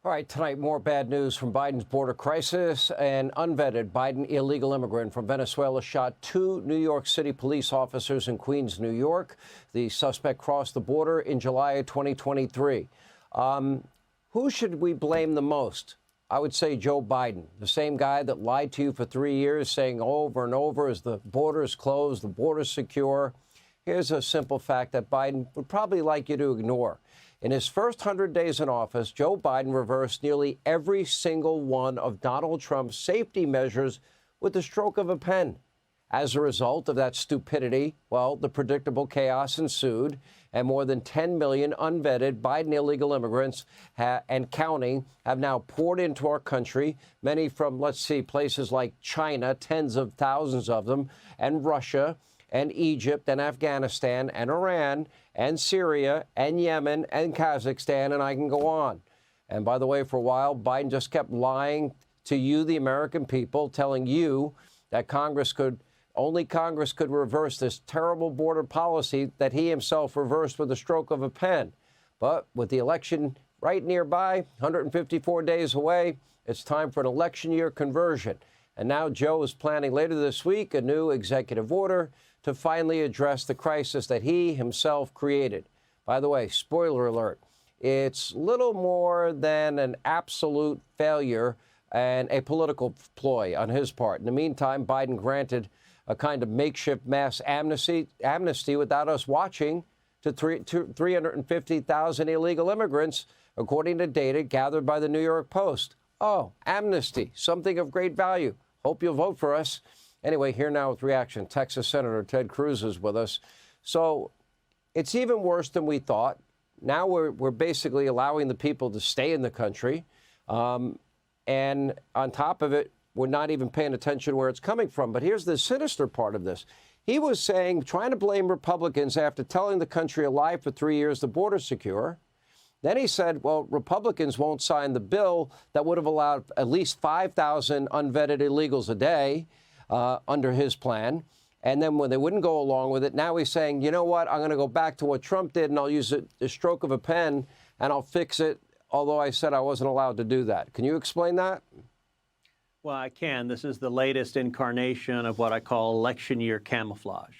All right, tonight, more bad news from Biden's border crisis. An unvetted Biden illegal immigrant from Venezuela shot two New York City police officers in Queens, New York. The suspect crossed the border in July of 2023. Who should we blame the most? I would say Joe Biden, the same guy that lied to you for 3 years, saying over and over, as the border is closed, the border is secure. Here's a simple fact that Biden would probably like you to ignore. In his first 100 days in office, Joe Biden reversed nearly every single one of Donald Trump's safety measures with the stroke of a pen. As a result of that stupidity, well, the predictable chaos ensued, and more than 10 million unvetted Biden illegal immigrants and counting have now poured into our country, many from, let's see, places like China, tens of thousands of them, and Russia, and Egypt, and Afghanistan, and Iran, and Syria, and Yemen, and Kazakhstan, and I can go on. And by the way, for a while, Biden just kept lying to you, the American people, telling you that only Congress could reverse this terrible border policy that he himself reversed with the stroke of a pen. But with the election right nearby, 154 days away, it's time for an election year conversion. And now Joe is planning later this week a new executive order to finally address the crisis that he himself created. By the way, spoiler alert, it's little more than an absolute failure and a political ploy on his part. In the meantime, Biden granted a kind of makeshift mass amnesty without us watching to 350,000 illegal immigrants, according to data gathered by the New York Post. Oh, amnesty, something of great value. Hope you'll vote for us. Anyway, here now with reaction. Texas Senator Ted Cruz is with us. So it's even worse than we thought. Now we're basically allowing the people to stay in the country. And on top of it, we're not even paying attention where it's coming from. But here's the sinister part of this. He was trying to blame Republicans after telling the country a lie for 3 years the border's secure. Then he said, well, Republicans won't sign the bill that would have allowed at least 5,000 unvetted illegals a day under his plan. And then when they wouldn't go along with it, now he's saying, you know what, I'm going to go back to what Trump did and I'll use the stroke of a pen and I'll fix it, although I said I wasn't allowed to do that. Can you explain that? Well, I can. This is the latest incarnation of what I call election year camouflage,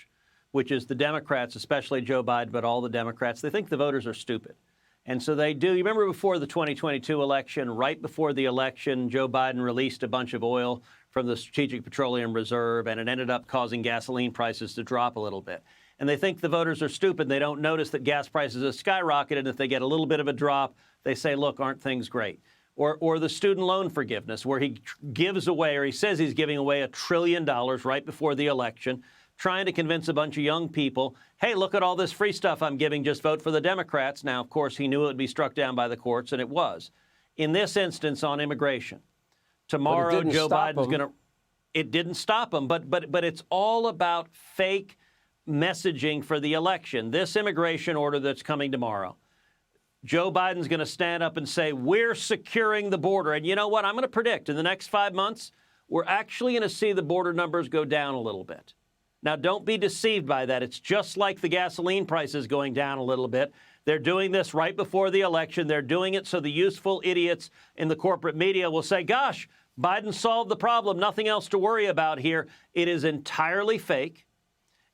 which is the Democrats, especially Joe Biden, but all the Democrats, they think the voters are stupid. And so they do. You remember before the 2022 election, right before the election, Joe Biden released a bunch of oil from the Strategic Petroleum Reserve, and it ended up causing gasoline prices to drop a little bit. And they think the voters are stupid. They don't notice that gas prices have skyrocketed. And if they get a little bit of a drop, they say, look, aren't things great? Or the student loan forgiveness, where he gives away, or he says he's giving away $1 trillion right before the election, trying to convince a bunch of young people, hey, look at all this free stuff I'm giving, just vote for the Democrats. Now, of course, he knew it would be struck down by the courts, and it was. In this instance on immigration, tomorrow Joe Biden's going to, it didn't stop him, but it's all about fake messaging for the election. This immigration order that's coming tomorrow, Joe Biden's going to stand up and say, we're securing the border. And you know what? I'm going to predict in the next 5 months, we're actually going to see the border numbers go down a little bit. Now, don't be deceived by that. It's just like the gasoline prices going down a little bit. They're doing this right before the election. They're doing it so the useful idiots in the corporate media will say, gosh, Biden solved the problem. Nothing else to worry about here. It is entirely fake.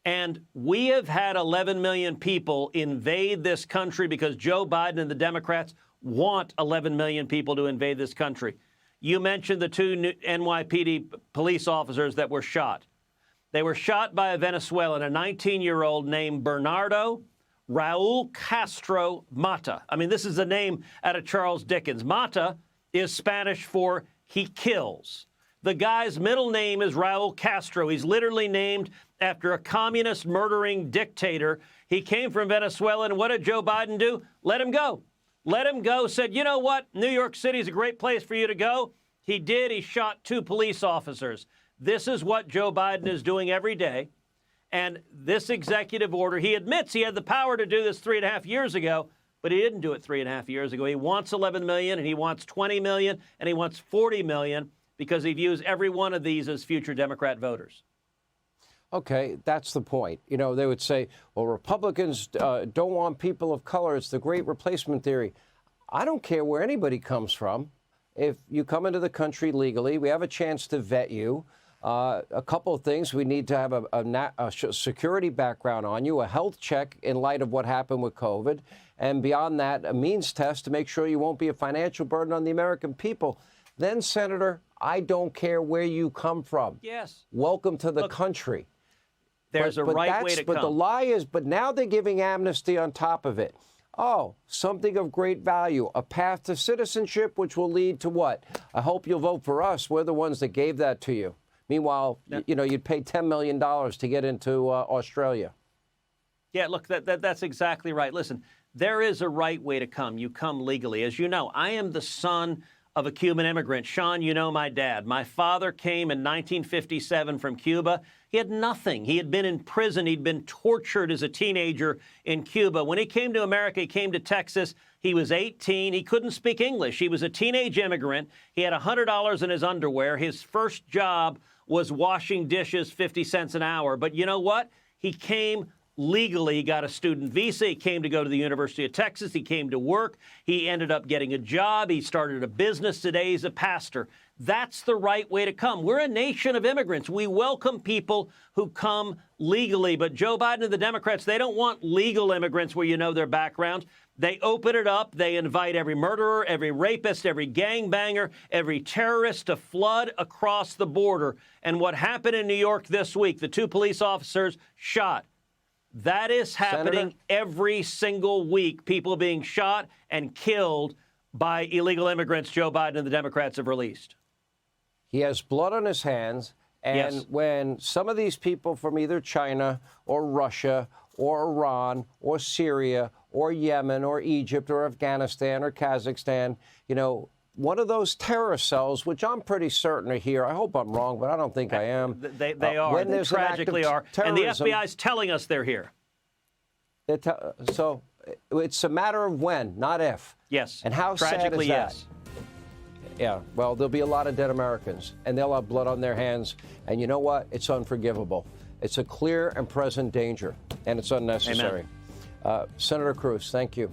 And we have had 11 million people invade this country because Joe Biden and the Democrats want 11 million people to invade this country. You mentioned the two new NYPD police officers that were shot. They were shot by a Venezuelan, a 19-year-old named Bernardo Raul Castro Mata. I mean, this is a name out of Charles Dickens. Mata is Spanish for he kills. The guy's middle name is Raul Castro. He's literally named after a communist murdering dictator. He came from Venezuela, and what did Joe Biden do? Let him go. Let him go. Said, you know what? New York City is a great place for you to go. He did. He shot 2 police officers. This is what Joe Biden is doing every day. And this executive order, he admits he had the power to do this 3.5 years ago, but he didn't do it 3.5 years ago. He wants 11 million, and he wants 20 million, and he wants 40 million because he views every one of these as future Democrat voters. Okay, that's the point. You know, they would say, well, Republicans don't want people of color. It's the great replacement theory. I don't care where anybody comes from. If you come into the country legally, we have a chance to vet you. A couple of things. We need to have a security background on you, a health check in light of what happened with COVID, and beyond that, a means test to make sure you won't be a financial burden on the American people. Then, Senator, I don't care where you come from. Yes. Welcome to the country. There's a right way to come. But the lie is, but now they're giving amnesty on top of it. Oh, something of great value, a path to citizenship, which will lead to what? I hope you'll vote for us. We're the ones that gave that to you. Meanwhile, you know, you'd pay $10 million to get into Australia. Yeah, look, that's exactly right. Listen, there is a right way to come. You come legally. As you know, I am the son of a Cuban immigrant. Sean, you know my dad. My father came in 1957 from Cuba. He had nothing. He had been in prison. He'd been tortured as a teenager in Cuba. When he came to America, he came to Texas. He was 18. He couldn't speak English. He was a teenage immigrant. He had $100 in his underwear. His first job was washing dishes, 50 cents an hour. But you know what? He came legally. He got a student visa. He came to go to the University of Texas. He came to work. He ended up getting a job. He started a business. Today he's a pastor. That's the right way to come. We're a nation of immigrants. We welcome people who come legally. But Joe Biden and the Democrats, they don't want legal immigrants where you know their backgrounds. They open it up. They invite every murderer, every rapist, every gangbanger, every terrorist to flood across the border. And what happened in New York this week, the 2 police officers shot. That is happening every single week, people being shot and killed by illegal immigrants Joe Biden and the Democrats have released. He has blood on his hands. And Yes. when some of these people from either China or Russia or Iran or Syria or Yemen or Egypt or Afghanistan or Kazakhstan, you know, one of those terrorist cells, which I'm pretty certain are here. I hope I'm wrong, but I don't think I am. They are. When They there's an act of tragically are. And the terrorism, FBI is telling us they're here. So it's a matter of when, not if. Yes. And how sad Tragically, is that? yes. Yeah, well, there'll be a lot of dead Americans, and they'll have blood on their hands. And you know what? It's unforgivable. It's a clear and present danger, and it's unnecessary. Amen. Senator Cruz, thank you.